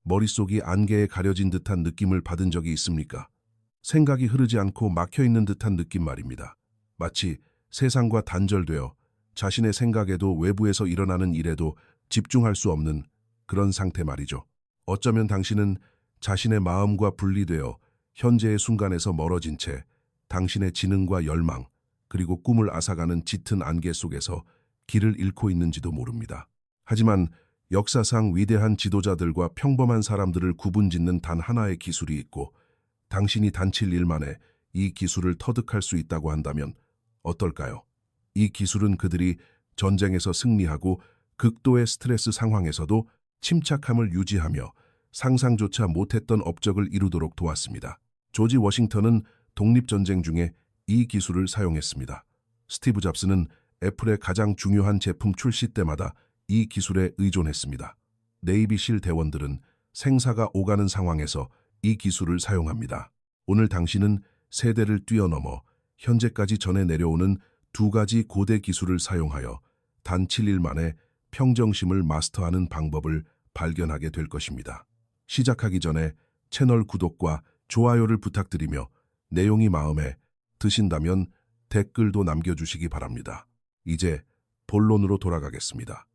머릿속이 안개에 가려진 듯한 느낌을 받은 적이 있습니까? 생각이 흐르지 않고 막혀있는 듯한 느낌 말입니다. 마치 세상과 단절되어 자신의 생각에도 외부에서 일어나는 일에도 집중할 수 없는 그런 상태 말이죠. 어쩌면 당신은 자신의 마음과 분리되어 현재의 순간에서 멀어진 채 당신의 지능과 열망, 그리고 꿈을 앗아가는 짙은 안개 속에서 길을 잃고 있는지도 모릅니다. 하지만 역사상 위대한 지도자들과 평범한 사람들을 구분짓는 단 하나의 기술이 있고, 당신이 단칠 일 만에 이 기술을 터득할 수 있다고 한다면 어떨까요? 이 기술은 그들이 전쟁에서 승리하고 극도의 스트레스 상황에서도 침착함을 유지하며 상상조차 못했던 업적을 이루도록 도왔습니다. 조지 워싱턴은 독립전쟁 중에 이 기술을 사용했습니다. 스티브 잡스는 애플의 가장 중요한 제품 출시 때마다 이 기술에 의존했습니다. 네이비실 대원들은 생사가 오가는 상황에서 이 기술을 사용합니다. 오늘 당신은 세대를 뛰어넘어 현재까지 전해 내려오는 두 가지 고대 기술을 사용하여 단 7일 만에 평정심을 마스터하는 방법을 발견하게 될 것입니다. 시작하기 전에 채널 구독과 좋아요를 부탁드리며 내용이 마음에 드신다면 댓글도 남겨주시기 바랍니다. 이제 본론으로 돌아가겠습니다.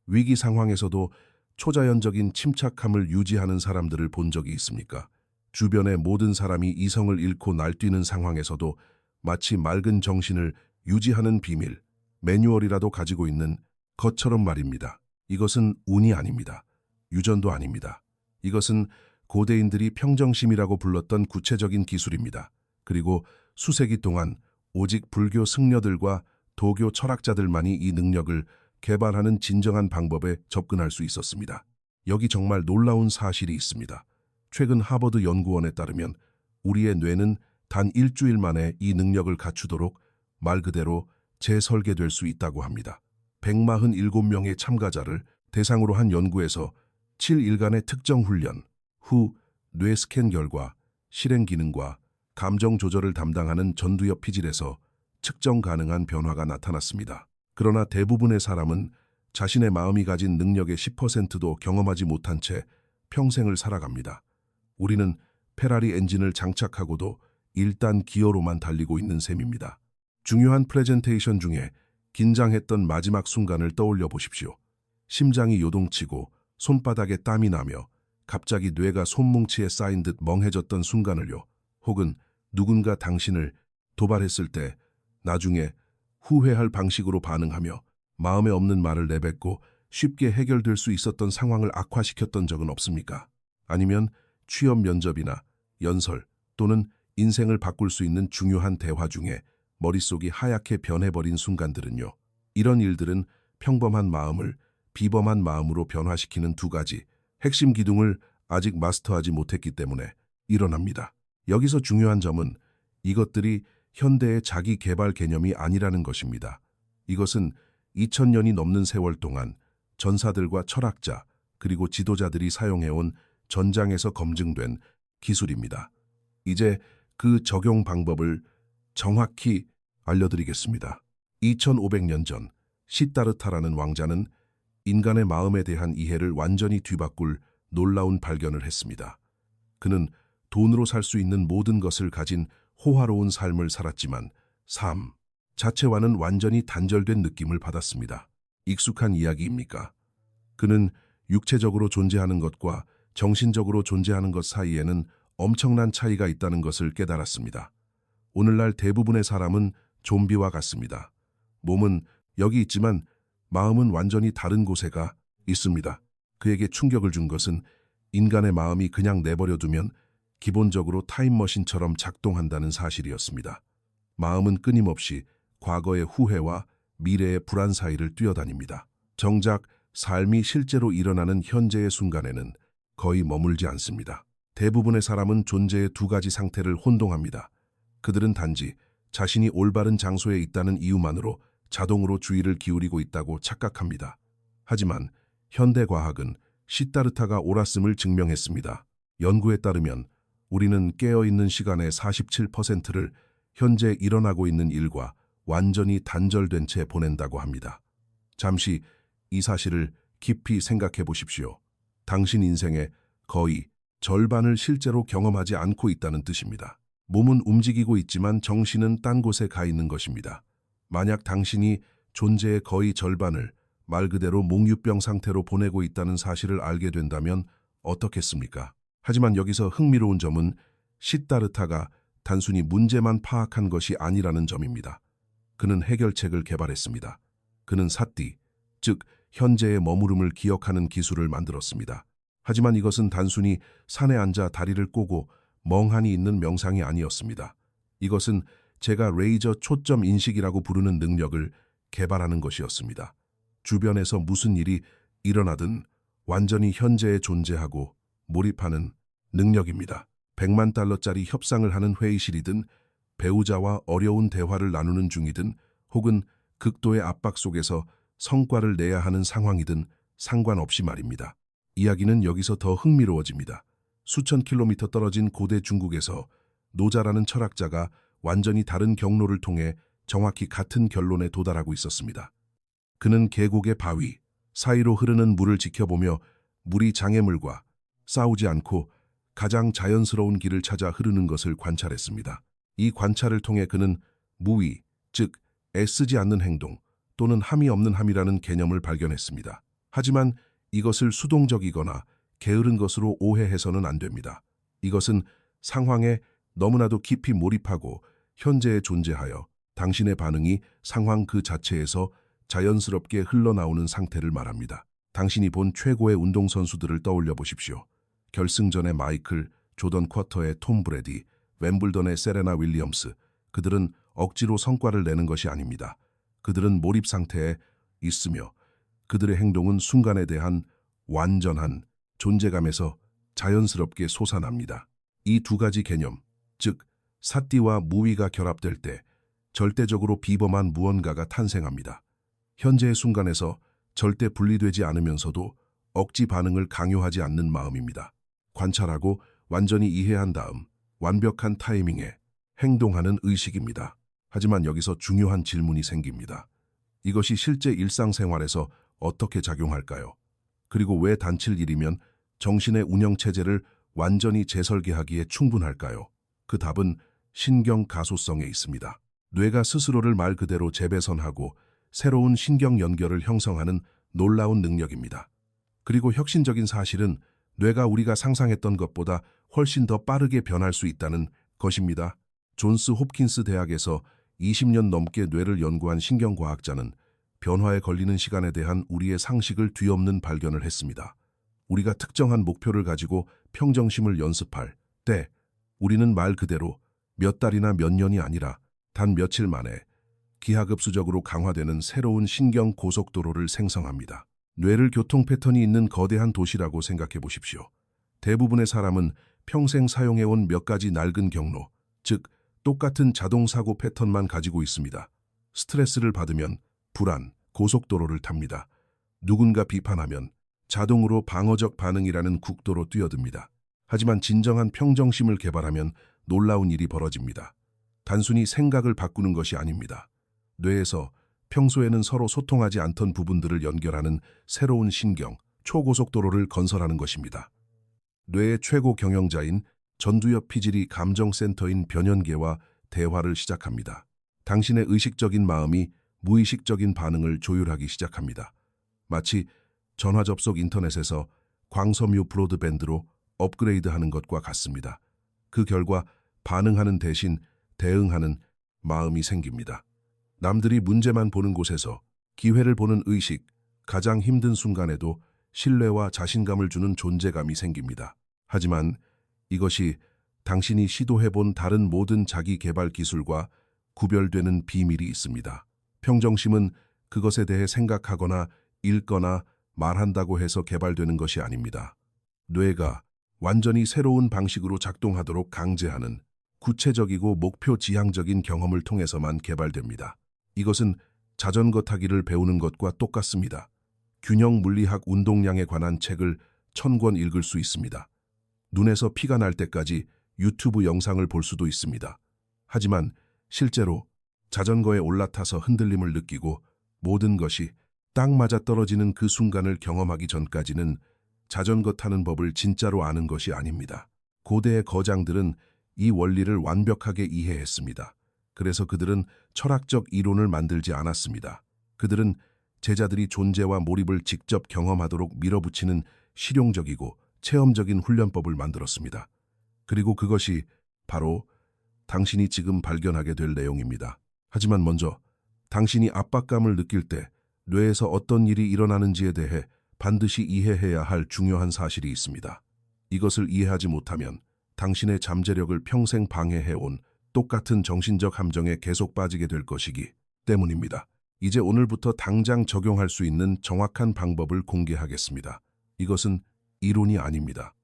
위기 상황에서도 초자연적인 침착함을 유지하는 사람들을 본 적이 있습니까? 주변의 모든 사람이 이성을 잃고 날뛰는 상황에서도 마치 맑은 정신을 유지하는 비밀, 매뉴얼이라도 가지고 있는 것처럼 말입니다. 이것은 운이 아닙니다. 유전도 아닙니다. 이것은 고대인들이 평정심이라고 불렀던 구체적인 기술입니다. 그리고 수세기 동안 오직 불교 승려들과 도교 철학자들만이 이 능력을 개발하는 진정한 방법에 접근할 수 있었습니다. 여기 정말 놀라운 사실이 있습니다. 최근 하버드 연구원에 따르면 우리의 뇌는 단 일주일 만에 이 능력을 갖추도록 말 그대로 재설계될 수 있다고 합니다. 147명의 참가자를 대상으로 한 연구에서 7일간의 특정 훈련 후 뇌 스캔 결과 실행 기능과 감정 조절을 담당하는 전두엽 피질에서 측정 가능한 변화가 나타났습니다. 그러나 대부분의 사람은 자신의 마음이 가진 능력의 10%도 경험하지 못한 채 평생을 살아갑니다. 우리는 페라리 엔진을 장착하고도 일단 기어로만 달리고 있는 셈입니다. 중요한 프레젠테이션 중에 긴장했던 마지막 순간을 떠올려 보십시오. 심장이 요동치고 손바닥에 땀이 나며 갑자기 뇌가 손뭉치에 쌓인 듯 멍해졌던 순간을요. 혹은 누군가 당신을 도발했을 때 나중에 후회할 방식으로 반응하며 마음에 없는 말을 내뱉고 쉽게 해결될 수 있었던 상황을 악화시켰던 적은 없습니까? 아니면 취업 면접이나 연설 또는 인생을 바꿀 수 있는 중요한 대화 중에 머릿속이 하얗게 변해버린 순간들은요. 이런 일들은 평범한 마음을 비범한 마음으로 변화시키는 두 가지 핵심 기둥을 아직 마스터하지 못했기 때문에 일어납니다. 여기서 중요한 점은 이것들이 현대의 자기 개발 개념이 아니라는 것입니다. 이것은 2000년이 넘는 세월 동안 전사들과 철학자 그리고 지도자들이 사용해온 전장에서 검증된 기술입니다. 이제 그 적용 방법을 정확히 알려드리겠습니다. 2500년 전 시다르타라는 왕자는 인간의 마음에 대한 이해를 완전히 뒤바꿀 놀라운 발견을 했습니다. 그는 돈으로 살 수 있는 모든 것을 가진 호화로운 삶을 살았지만 삶 자체와는 완전히 단절된 느낌을 받았습니다. 익숙한 이야기입니까? 그는 육체적으로 존재하는 것과 정신적으로 존재하는 것 사이에는 엄청난 차이가 있다는 것을 깨달았습니다. 오늘날 대부분의 사람은 좀비와 같습니다. 몸은 여기 있지만 마음은 완전히 다른 곳에가 있습니다. 그에게 충격을 준 것은 인간의 마음이 그냥 내버려두면 기본적으로 타임머신처럼 작동한다는 사실이었습니다. 마음은 끊임없이 과거의 후회와 미래의 불안 사이를 뛰어다닙니다. 정작 삶이 실제로 일어나는 현재의 순간에는 거의 머물지 않습니다. 대부분의 사람은 존재의 두 가지 상태를 혼동합니다. 그들은 단지 자신이 올바른 장소에 있다는 이유만으로 자동으로 주의를 기울이고 있다고 착각합니다. 하지만 현대과학은 시다르타가 옳았음을 증명했습니다. 연구에 따르면 우리는 깨어있는 시간의 47%를 현재 일어나고 있는 일과 완전히 단절된 채 보낸다고 합니다. 잠시 이 사실을 깊이 생각해 보십시오. 당신 인생의 거의 절반을 실제로 경험하지 않고 있다는 뜻입니다. 몸은 움직이고 있지만 정신은 딴 곳에 가 있는 것입니다. 만약 당신이 존재의 거의 절반을 말 그대로 몽유병 상태로 보내고 있다는 사실을 알게 된다면 어떻겠습니까? 하지만 여기서 흥미로운 점은 시다르타가 단순히 문제만 파악한 것이 아니라는 점입니다. 그는 해결책을 개발했습니다. 그는 사띠, 즉 현재의 머무름을 기억하는 기술을 만들었습니다. 하지만 이것은 단순히 산에 앉아 다리를 꼬고 멍하니 있는 명상이 아니었습니다. 이것은 제가 레이저 초점 인식이라고 부르는 능력을 개발하는 것이었습니다. 주변에서 무슨 일이 일어나든 완전히 현재에 존재하고 몰입하는 능력입니다. 100만 달러짜리 협상을 하는 회의실이든 배우자와 어려운 대화를 나누는 중이든 혹은 극도의 압박 속에서 성과를 내야 하는 상황이든 상관없이 말입니다. 이야기는 여기서 더 흥미로워집니다. 수천 킬로미터 떨어진 고대 중국에서 노자라는 철학자가 완전히 다른 경로를 통해 정확히 같은 결론에 도달하고 있었습니다. 그는 계곡의 바위 사이로 흐르는 물을 지켜보며 물이 장애물과 싸우지 않고 가장 자연스러운 길을 찾아 흐르는 것을 관찰했습니다. 이 관찰을 통해 그는 무의, 즉 애쓰지 않는 행동 또는 함이 없는 함이라는 개념을 발견했습니다. 하지만 이것을 수동적이거나 게으른 것으로 오해해서는 안 됩니다. 이것은 상황에 너무나도 깊이 몰입하고 현재에 존재하여 당신의 반응이 상황 그 자체에서 자연스럽게 흘러나오는 상태를 말합니다. 당신이 본 최고의 운동선수들을 떠올려 보십시오. 결승전의 마이클, 조던 쿼터의 톰 브래디, 웸블던의 세레나 윌리엄스. 그들은 억지로 성과를 내는 것이 아닙니다. 그들은 몰입 상태에 있으며 그들의 행동은 순간에 대한 완전한 존재감에서 자연스럽게 솟아납니다. 이 두 가지 개념, 즉 사띠와 무위가 결합될 때 절대적으로 비범한 무언가가 탄생합니다. 현재의 순간에서 절대 분리되지 않으면서도 억지 반응을 강요하지 않는 마음입니다. 관찰하고 완전히 이해한 다음 완벽한 타이밍에 행동하는 의식입니다. 하지만 여기서 중요한 질문이 생깁니다. 이것이 실제 일상생활에서 어떻게 작용할까요? 그리고 왜 단칠 일이면 정신의 운영체제를 완전히 재설계하기에 충분할까요? 그 답은 신경 가소성에 있습니다. 뇌가 스스로를 말 그대로 재배선하고 새로운 신경 연결을 형성하는 놀라운 능력입니다. 그리고 혁신적인 사실은 뇌가 우리가 상상했던 것보다 훨씬 더 빠르게 변할 수 있다는 것입니다. 존스 홉킨스 대학에서 20년 넘게 뇌를 연구한 신경과학자는 변화에 걸리는 시간에 대한 우리의 상식을 뒤엎는 발견을 했습니다. 우리가 특정한 목표를 가지고 평정심을 연습할 때 우리는 말 그대로 몇 달이나 몇 년이 아니라 단 며칠 만에 기하급수적으로 강화되는 새로운 신경 고속도로를 생성합니다. 뇌를 교통 패턴이 있는 거대한 도시라고 생각해 보십시오. 대부분의 사람은 평생 사용해온 몇 가지 낡은 경로, 즉 똑같은 자동사고 패턴만 가지고 있습니다. 스트레스를 받으면 불안, 고속도로를 탑니다. 누군가 비판하면 자동으로 방어적 반응이라는 국도로 뛰어듭니다. 하지만 진정한 평정심을 개발하면 놀라운 일이 벌어집니다. 단순히 생각을 바꾸는 것이 아닙니다. 뇌에서 평소에는 서로 소통하지 않던 부분들을 연결하는 새로운 신경, 초고속도로를 건설하는 것입니다. 뇌의 최고 경영자인 전두엽 피질이 감정센터인 변연계와 대화를 시작합니다. 당신의 의식적인 마음이 무의식적인 반응을 조율하기 시작합니다. 마치 전화 접속 인터넷에서 광섬유 브로드밴드로 업그레이드하는 것과 같습니다. 그 결과 반응하는 대신 대응하는 마음이 생깁니다. 남들이 문제만 보는 곳에서 기회를 보는 의식, 가장 힘든 순간에도 신뢰와 자신감을 주는 존재감이 생깁니다. 하지만 이것이 당신이 시도해본 다른 모든 자기 개발 기술과 구별되는 비밀이 있습니다. 평정심은 그것에 대해 생각하거나 읽거나 말한다고 해서 개발되는 것이 아닙니다. 뇌가 완전히 새로운 방식으로 작동하도록 강제하는 구체적이고 목표 지향적인 경험을 통해서만 개발됩니다. 이것은 자전거 타기를 배우는 것과 똑같습니다. 균형 물리학 운동량에 관한 책을 1000권 읽을 수 있습니다. 눈에서 피가 날 때까지 유튜브 영상을 볼 수도 있습니다. 하지만 실제로 자전거에 올라타서 흔들림을 느끼고 모든 것이 딱 맞아떨어지는 그 순간을 경험하기 전까지는 자전거 타는 법을 진짜로 아는 것이 아닙니다. 고대의 거장들은 이 원리를 완벽하게 이해했습니다. 그래서 그들은 철학적 이론을 만들지 않았습니다. 그들은 제자들이 존재와 몰입을 직접 경험하도록 밀어붙이는 실용적이고 체험적인 훈련법을 만들었습니다. 그리고 그것이 바로 당신이 지금 발견하게 될 내용입니다. 하지만 먼저 당신이 압박감을 느낄 때 뇌에서 어떤 일이 일어나는지에 대해 반드시 이해해야 할 중요한 사실이 있습니다. 이것을 이해하지 못하면 당신의 잠재력을 평생 방해해온 똑같은 정신적 함정에 계속 빠지게 될 것이기 때문입니다. 이제 오늘부터 당장 적용할 수 있는 정확한 방법을 공개하겠습니다. 이것은 이론이 아닙니다.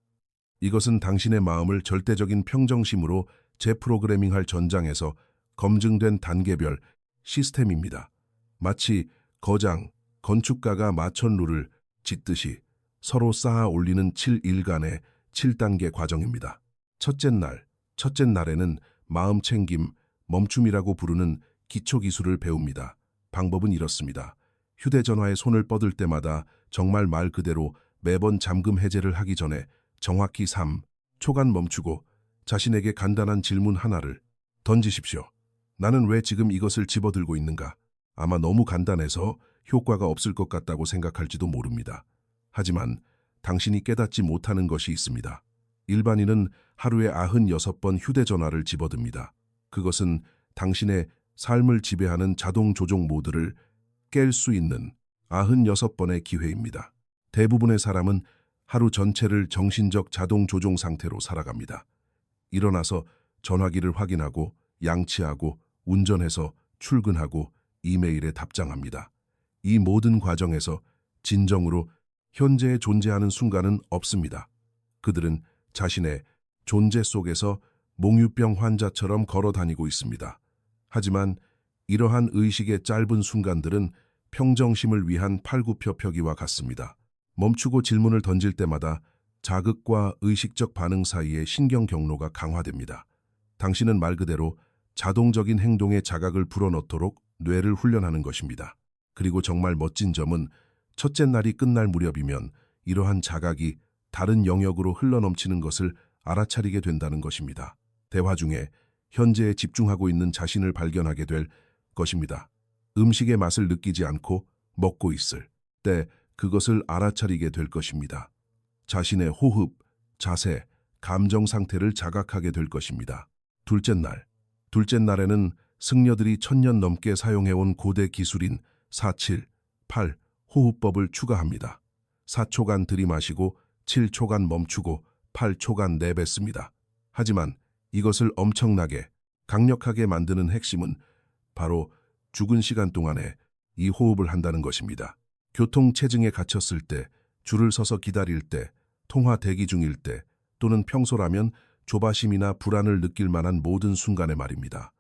이것은 당신의 마음을 절대적인 평정심으로 재프로그래밍할 전장에서 검증된 단계별 시스템입니다. 마치 거장, 건축가가 마천루를 짓듯이 서로 쌓아 올리는 7일간의 7단계 과정입니다. 첫째 날에는 마음 챙김, 멈춤이라고 부르는 기초 기술을 배웁니다. 방법은 이렇습니다. 휴대전화에 손을 뻗을 때마다 정말 말 그대로 매번 잠금 해제를 하기 전에 정확히 3초간 멈추고 자신에게 간단한 질문 하나를 던지십시오. 나는 왜 지금 이것을 집어들고 있는가? 아마 너무 간단해서 효과가 없을 것 같다고 생각할지도 모릅니다. 하지만 당신이 깨닫지 못하는 것이 있습니다. 일반인은 하루에 96번 휴대전화를 집어듭니다. 그것은 당신의 삶을 지배하는 자동 조종 모드를 깰 수 있는 96번의 기회입니다. 대부분의 사람은 하루 전체를 정신적 자동 조종 상태로 살아갑니다. 일어나서 전화기를 확인하고 양치하고 운전해서 출근하고 이메일에 답장합니다. 이 모든 과정에서 진정으로 현재에 존재하는 순간은 없습니다. 그들은 자신의 존재 속에서 몽유병 환자처럼 걸어 다니고 있습니다. 하지만 이러한 의식의 짧은 순간들은 평정심을 위한 팔굽혀펴기와 같습니다. 멈추고 질문을 던질 때마다 자극과 의식적 반응 사이의 신경 경로가 강화됩니다. 당신은 말 그대로 자동적인 행동에 자각을 불어넣도록 뇌를 훈련하는 것입니다. 그리고 정말 멋진 점은 첫째 날이 끝날 무렵이면 이러한 자각이 다른 영역으로 흘러넘치는 것을 알아차리게 된다는 것입니다. 대화 중에 현재에 집중하고 있는 자신을 발견하게 될 것입니다. 음식의 맛을 느끼지 않고 먹고 있을 때 그것을 알아차리게 될 것입니다. 자신의 호흡, 자세, 감정 상태를 자각하게 될 것입니다. 둘째 날에는 승려들이 1000년 넘게 사용해온 고대 기술인 4-7-8 호흡법을 추가합니다. 4초간 들이마시고 7초간 멈추고 8초간 내뱉습니다. 하지만 이것을 엄청나게 강력하게 만드는 핵심은 바로 죽은 시간 동안에 이 호흡을 한다는 것입니다. 교통체증에 갇혔을 때, 줄을 서서 기다릴 때, 통화 대기 중일 때, 또는 평소라면 조바심이나 불안을 느낄 만한 모든 순간에 말입니다.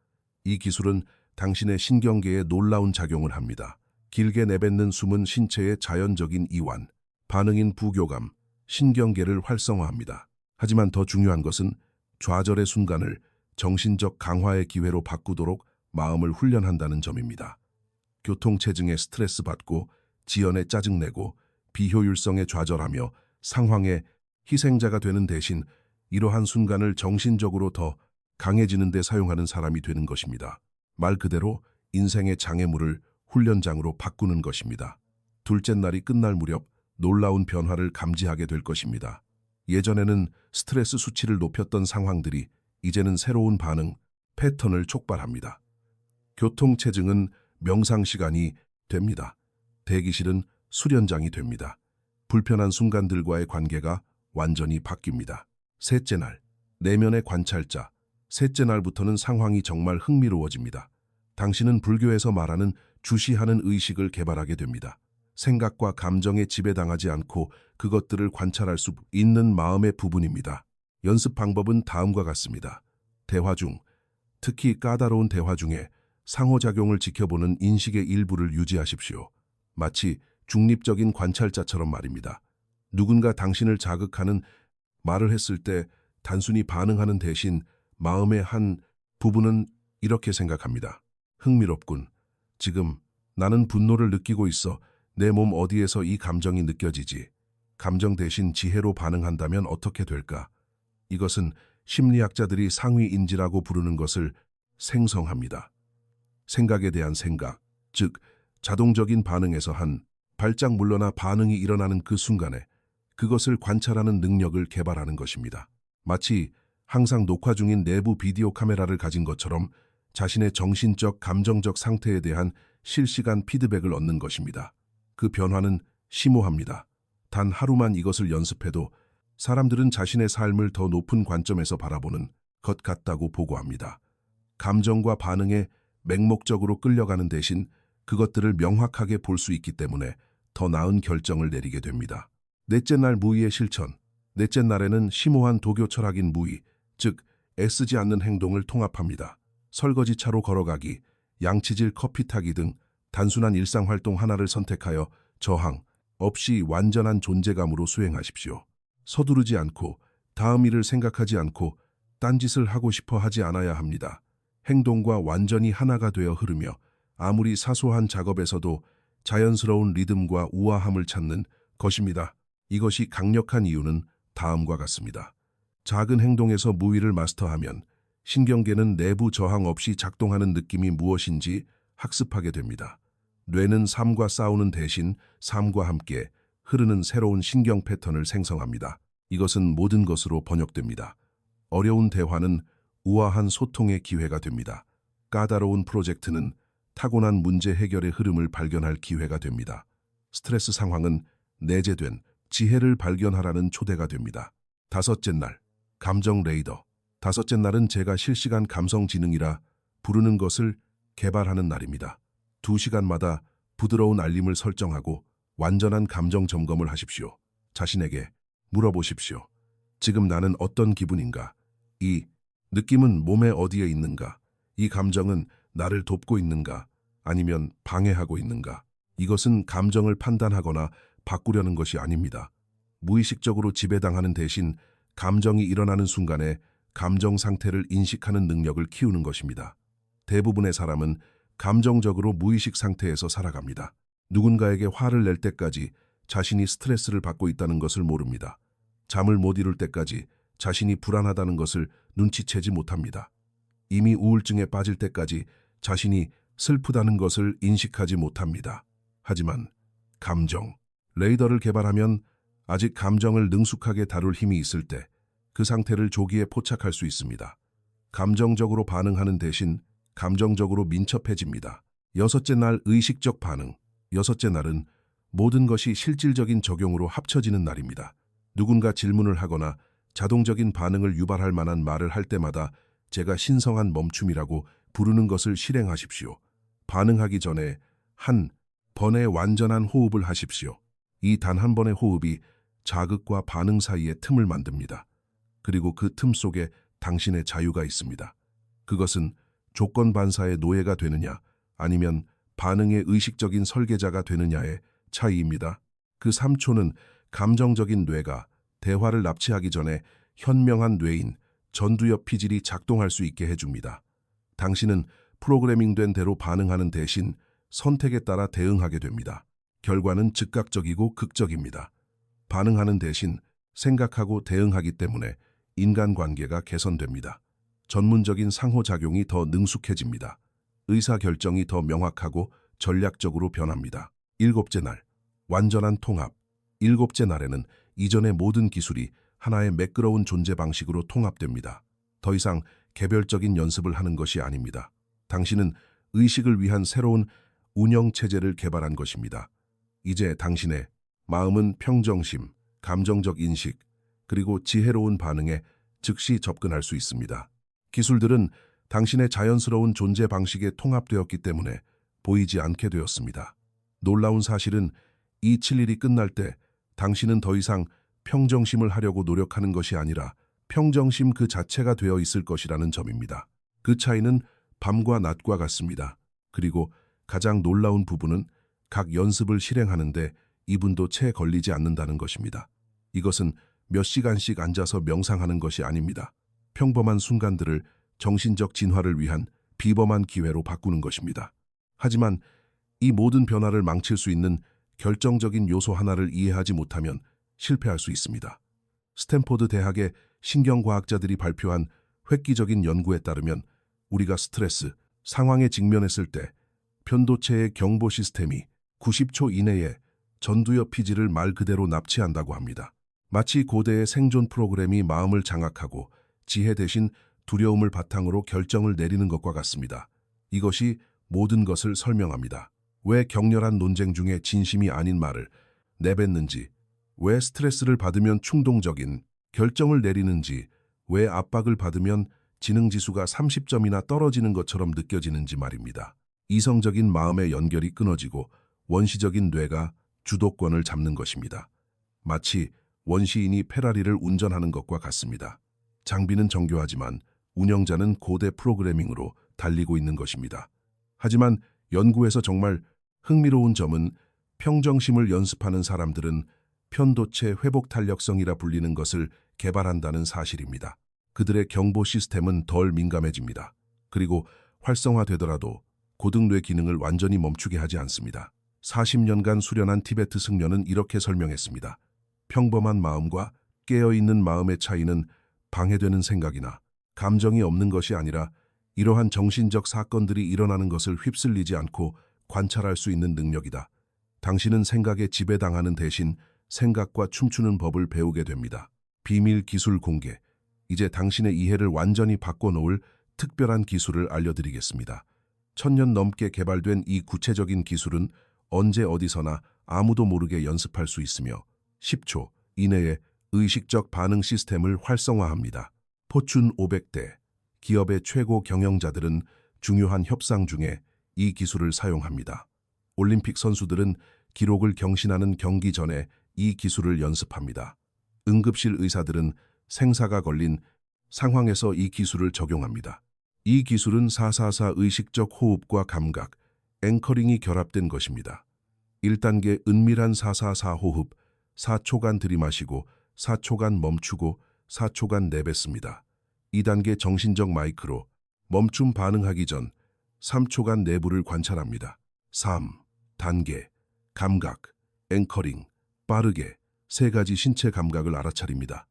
이 기술은 당신의 신경계에 놀라운 작용을 합니다. 길게 내뱉는 숨은 신체의 자연적인 이완, 반응인 부교감, 신경계를 활성화합니다. 하지만 더 중요한 것은 좌절의 순간을 정신적 강화의 기회로 바꾸도록 마음을 훈련한다는 점입니다. 교통체증에 스트레스 받고 지연에 짜증내고 비효율성에 좌절하며 상황의 희생자가 되는 대신 이러한 순간을 정신적으로 더 강해지는 데 사용하는 사람이 되는 것입니다. 말 그대로 인생의 장애물을 훈련장으로 바꾸는 것입니다. 둘째 날이 끝날 무렵 놀라운 변화를 감지하게 될 것입니다. 예전에는 스트레스 수치를 높였던 상황들이 이제는 새로운 반응, 패턴을 촉발합니다. 교통체증은 명상 시간이 됩니다. 대기실은 수련장이 됩니다. 불편한 순간들과의 관계가 완전히 바뀝니다. 셋째 날, 내면의 관찰자. 셋째 날부터는 상황이 정말 흥미로워집니다. 당신은 불교에서 말하는 주시하는 의식을 개발하게 됩니다. 생각과 감정에 지배당하지 않고 그것들을 관찰할 수 있는 마음의 부분입니다. 연습 방법은 다음과 같습니다. 대화 중, 특히 까다로운 대화 중에 상호작용을 지켜보는 인식의 일부를 유지하십시오. 마치 중립적인 관찰자처럼 말입니다. 누군가 당신을 자극하는 말을 했을 때 단순히 반응하는 대신 마음의 한 부분은 이렇게 생각합니다. 흥미롭군. 지금 나는 분노를 느끼고 있어. 내 몸 어디에서 이 감정이 느껴지지? 감정 대신 지혜로 반응한다면 어떻게 될까? 이것은 심리학자들이 상위인지라고 부르는 것을 생성합니다. 생각에 대한 생각, 즉 자동적인 반응에서 한 발짝 물러나 반응이 일어나는 그 순간에 그것을 관찰하는 능력을 개발하는 것입니다. 마치 항상 녹화 중인 내부 비디오 카메라를 가진 것처럼 자신의 정신적, 감정적 상태에 대한 실시간 피드백을 얻는 것입니다. 그 변화는 심오합니다. 단 하루만 이것을 연습해도 사람들은 자신의 삶을 더 높은 관점에서 바라보는 것 같다고 보고합니다. 감정과 반응에 맹목적으로 끌려가는 대신 그것들을 명확하게 볼 수 있기 때문에 더 나은 결정을 내리게 됩니다. 넷째 날 무의의 실천. 넷째 날에는 심오한 도교 철학인 무의, 즉 애쓰지 않는 행동을 통합합니다. 설거지차로 걸어가기, 양치질 커피 타기 등 단순한 일상활동 하나를 선택하여 저항 없이 완전한 존재감으로 수행하십시오. 서두르지 않고 다음 일을 생각하지 않고 딴짓을 하고 싶어 하지 않아야 합니다. 행동과 완전히 하나가 되어 흐르며 아무리 사소한 작업에서도 자연스러운 리듬과 우아함을 찾는 것입니다. 이것이 강력한 이유는 다음과 같습니다. 작은 행동에서 무의를 마스터하면 신경계는 내부 저항 없이 작동하는 느낌이 무엇인지 학습하게 됩니다. 뇌는 삶과 싸우는 대신 삶과 함께 흐르는 새로운 신경 패턴을 생성합니다. 이것은 모든 것으로 번역됩니다. 어려운 대화는 우아한 소통의 기회가 됩니다. 까다로운 프로젝트는 타고난 문제 해결의 흐름을 발견할 기회가 됩니다. 스트레스 상황은 내재된 지혜를 발견하라는 초대가 됩니다. 다섯째 날, 감정 레이더. 다섯째 날은 제가 실시간 감성 지능이라 부르는 것을 개발하는 날입니다. 2시간마다 부드러운 알림을 설정하고 완전한 감정 점검을 하십시오. 자신에게 물어보십시오. 지금 나는 어떤 기분인가? 이 느낌은 몸의 어디에 있는가? 이 감정은 나를 돕고 있는가? 아니면 방해하고 있는가? 이것은 감정을 판단하거나 바꾸려는 것이 아닙니다. 무의식적으로 지배당하는 대신 감정이 일어나는 순간에 감정 상태를 인식하는 능력을 키우는 것입니다. 대부분의 사람은 감정적으로 무의식 상태에서 살아갑니다. 누군가에게 화를 낼 때까지 자신이 스트레스를 받고 있다는 것을 모릅니다. 잠을 못 이룰 때까지 자신이 불안하다는 것을 눈치채지 못합니다. 이미 우울증에 빠질 때까지 자신이 슬프다는 것을 인식하지 못합니다. 하지만 감정, 레이더를 개발하면 아직 감정을 능숙하게 다룰 힘이 있을 때 그 상태를 조기에 포착할 수 있습니다. 감정적으로 반응하는 대신 감정적으로 민첩해집니다. 여섯째 날 의식적 반응. 여섯째 날은 모든 것이 실질적인 적용으로 합쳐지는 날입니다. 누군가 질문을 하거나 자동적인 반응을 유발할 만한 말을 할 때마다 제가 신성한 멈춤이라고 부르는 것을 실행하십시오. 반응하기 전에 한 번의 완전한 호흡을 하십시오. 이 단 한 번의 호흡이 자극과 반응 사이에 틈을 만듭니다. 그리고 그 틈 속에 당신의 자유가 있습니다. 그것은 조건 반사의 노예가 되느냐 아니면 반응의 의식적인 설계자가 되느냐의 차이입니다. 그 3초는 감정적인 뇌가 대화를 납치하기 전에 현명한 뇌인 전두엽 피질이 작동할 수 있게 해줍니다. 당신은 프로그래밍된 대로 반응하는 대신 선택에 따라 대응하게 됩니다. 결과는 즉각적이고 극적입니다. 반응하는 대신 생각하고 대응하기 때문에 인간관계가 개선됩니다. 전문적인 상호작용이 더 능숙해집니다. 의사결정이 더 명확하고 전략적으로 변합니다. 일곱째 날, 완전한 통합. 일곱째 날에는 이전의 모든 기술이 하나의 매끄러운 존재 방식으로 통합됩니다. 더 이상 개별적인 연습을 하는 것이 아닙니다. 당신은 의식을 위한 새로운 운영체제를 개발한 것입니다. 이제 당신의 마음은 평정심, 감정적 인식, 그리고 지혜로운 반응에 즉시 접근할 수 있습니다. 기술들은 당신의 자연스러운 존재 방식에 통합되었기 때문에 보이지 않게 되었습니다. 놀라운 사실은 271이 끝날 때 당신은 더 이상 평정심을 하려고 노력하는 것이 아니라 평정심 그 자체가 되어 있을 것이라는 점입니다. 그 차이는 밤과 낮과 같습니다. 그리고 가장 놀라운 부분은 각 연습을 실행하는데 2분도 채 걸리지 않는다는 것입니다. 이것은 몇 시간씩 앉아서 명상하는 것이 아닙니다. 평범한 순간들을 정신적 진화를 위한 비범한 기회로 바꾸는 것입니다. 하지만 이 모든 변화를 망칠 수 있는 결정적인 요소 하나를 이해하지 못하면 실패할 수 있습니다. 스탠포드 대학의 신경과학자들이 발표한 획기적인 연구에 따르면 우리가 스트레스 상황에 직면했을 때 편도체의 경보 시스템이 90초 이내에 전두엽 피지를 말 그대로 납치한다고 합니다. 마치 고대의 생존 프로그램이 마음을 장악하고 지혜 대신 두려움을 바탕으로 결정을 내리는 것과 같습니다. 이것이 모든 것을 설명합니다. 왜 격렬한 논쟁 중에 진심이 아닌 말을 내뱉는지, 왜 스트레스를 받으면 충동적인 결정을 내리는지, 왜 압박을 받으면 지능지수가 30점이나 떨어지는 것처럼 느껴지는지 말입니다. 이성적인 마음의 연결이 끊어지고 원시적인 뇌가 주도권을 잡는 것입니다. 마치 원시인이 페라리를 운전하는 것과 같습니다. 장비는 정교하지만 운영자는 고대 프로그래밍으로 달리고 있는 것입니다. 하지만 연구에서 정말 흥미로운 점은 평정심을 연습하는 사람들은 편도체 회복 탄력성이라 불리는 것을 개발한다는 사실입니다. 그들의 경보 시스템은 덜 민감해집니다. 그리고 활성화되더라도 고등뇌 기능을 완전히 멈추게 하지 않습니다. 40년간 수련한 티베트 승려는 이렇게 설명했습니다. 평범한 마음과 깨어있는 마음의 차이는 방해되는 생각이나 감정이 없는 것이 아니라 이러한 정신적 사건들이 일어나는 것을 휩쓸리지 않고 관찰할 수 있는 능력이다. 당신은 생각에 지배당하는 대신 생각과 춤추는 법을 배우게 됩니다. 비밀 기술 공개. 이제 당신의 이해를 완전히 바꿔놓을 특별한 기술을 알려드리겠습니다. 1000년 넘게 개발된 이 구체적인 기술은 언제 어디서나 아무도 모르게 연습할 수 있으며 10초 이내에 의식적 반응 시스템을 활성화합니다. 포춘 500대 기업의 최고 경영자들은 중요한 협상 중에 이 기술을 사용합니다. 올림픽 선수들은 기록을 경신하는 경기 전에 이 기술을 연습합니다. 응급실 의사들은 생사가 걸린 상황에서 이 기술을 적용합니다. 이 기술은 444 의식적 호흡과 감각, 앵커링이 결합된 것입니다. 1단계 은밀한 444 호흡, 4초간 들이마시고 4초간 멈추고 4초간 내뱉습니다. 2단계 정신적 마이크로, 멈춤 반응하기 전 3초간 내부를 관찰합니다. 3단계 감각, 앵커링, 빠르게 3가지 신체 감각을 알아차립니다.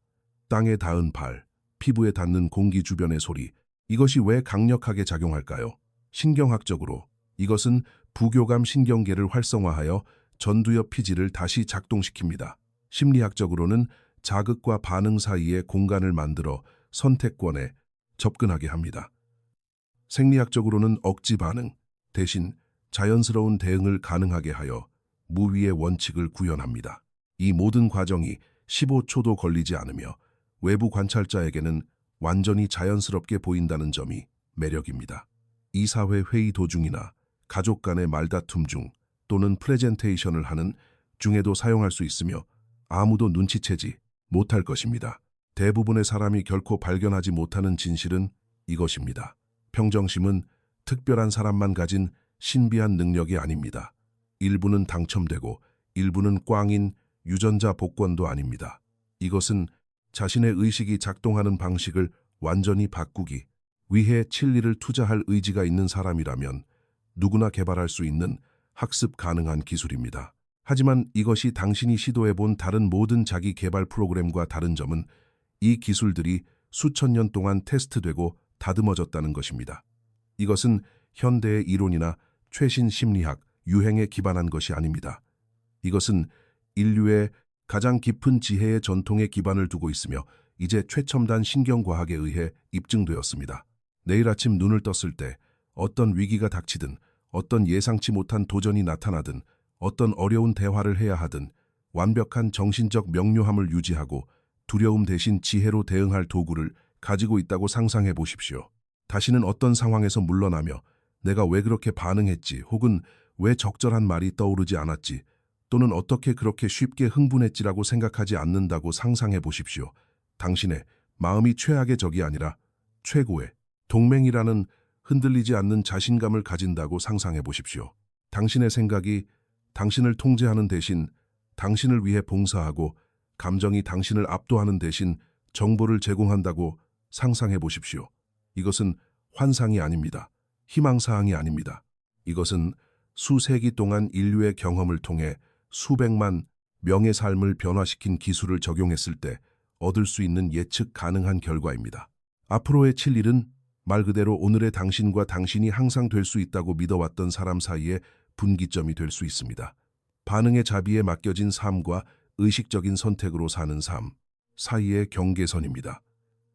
땅에 닿은 발, 피부에 닿는 공기 주변의 소리, 이것이 왜 강력하게 작용할까요? 신경학적으로 이것은 부교감 신경계를 활성화하여 전두엽 피지를 다시 작동시킵니다. 심리학적으로는 자극과 반응 사이에 공간을 만들어 선택권에 접근하게 합니다. 생리학적으로는 억지 반응 대신 자연스러운 대응을 가능하게 하여 무위의 원칙을 구현합니다. 이 모든 과정이 15초도 걸리지 않으며 외부 관찰자에게는 완전히 자연스럽게 보인다는 점이 매력입니다. 이사회 회의 도중이나 가족 간의 말다툼 중 또는 프레젠테이션을 하는 중에도 사용할 수 있으며 아무도 눈치채지 못할 것입니다. 대부분의 사람이 결코 발견하지 못하는 진실은 이것입니다. 평정심은 특별한 사람만 가진 신비한 능력이 아닙니다. 일부는 당첨되고 일부는 꽝인 유전자 복권도 아닙니다. 이것은 자신의 의식이 작동하는 방식을 완전히 바꾸기 위해 진리를 투자할 의지가 있는 사람이라면 누구나 개발할 수 있는 학습 가능한 기술입니다. 하지만 이것이 당신이 시도해본 다른 모든 자기 개발 프로그램과 다른 점은 이 기술들이 수천 년 동안 테스트되고 다듬어졌다는 것입니다. 이것은 현대의 이론이나 최신 심리학, 유행에 기반한 것이 아닙니다. 이것은 인류의 가장 깊은 지혜의 전통에 기반을 두고 있으며 이제 최첨단 신경과학에 의해 입증되었습니다. 내일 아침 눈을 떴을 때 어떤 위기가 닥치든 어떤 예상치 못한 도전이 나타나든 어떤 어려운 대화를 해야 하든 완벽한 정신적 명료함을 유지하고 두려움 대신 지혜로 대응할 도구를 가지고 있다고 상상해 보십시오. 다시는 어떤 상황에서 물러나며 내가 왜 그렇게 반응했지 혹은 왜 적절한 말이 떠오르지 않았지 또는 어떻게 그렇게 쉽게 흥분했지라고 생각하지 않는다고 상상해 보십시오. 당신의 마음이 최악의 적이 아니라 최고의 동맹이라는 흔들리지 않는 자신감을 가진다고 상상해 보십시오. 당신의 생각이 당신을 통제하는 대신 당신을 위해 봉사하고 감정이 당신을 압도하는 대신 정보를 제공한다고 상상해 보십시오. 이것은 환상이 아닙니다. 희망사항이 아닙니다. 이것은 수세기 동안 인류의 경험을 통해 수백만 명의 삶을 변화시킨 기술을 적용했을 때 얻을 수 있는 예측 가능한 결과입니다. 앞으로의 7일은 말 그대로 오늘의 당신과 당신이 항상 될 수 있다고 믿어왔던 사람 사이의 분기점이 될 수 있습니다. 반응의 자비에 맡겨진 삶과 의식적인 선택으로 사는 삶 사이의 경계선입니다.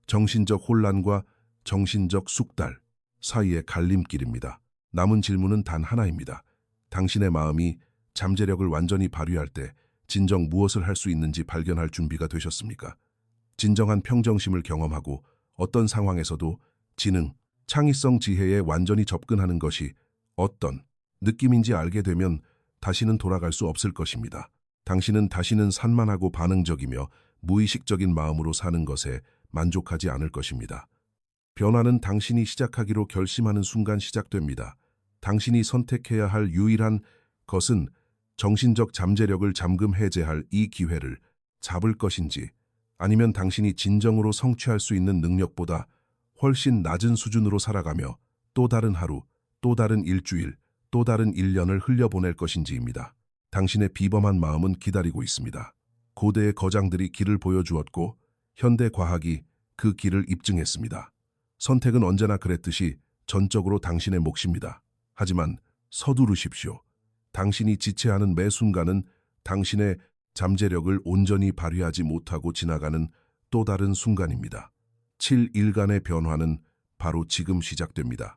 정신적 혼란과 정신적 숙달 사이의 갈림길입니다. 남은 질문은 단 하나입니다. 당신의 마음이 잠재력을 완전히 발휘할 때 진정 무엇을 할 수 있는지 발견할 준비가 되셨습니까? 진정한 평정심을 경험하고 어떤 상황에서도 지능, 창의성 지혜에 완전히 접근하는 것이 어떤 느낌인지 알게 되면 다시는 돌아갈 수 없을 것입니다. 당신은 다시는 산만하고 반응적이며 무의식적인 마음으로 사는 것에 만족하지 않을 것입니다. 변화는 당신이 시작하기로 결심하는 순간 시작됩니다. 당신이 선택해야 할 유일한 것은 정신적 잠재력을 잠금 해제할 이 기회를 잡을 것인지 아니면 당신이 진정으로 성취할 수 있는 능력보다 훨씬 낮은 수준으로 살아가며 또 다른 하루, 또 다른 일주일, 또 다른 1년을 흘려보낼 것인지입니다. 당신의 비범한 마음은 기다리고 있습니다. 고대의 거장들이 길을 보여주었고 현대 과학이 그 길을 입증했습니다. 선택은 언제나 그랬듯이 전적으로 당신의 몫입니다. 하지만 서두르십시오. 당신이 지체하는 매 순간은 당신의 잠재력을 온전히 발휘하지 못하고 지나가는 또 다른 순간입니다. 7일간의 변화는 바로 지금 시작됩니다.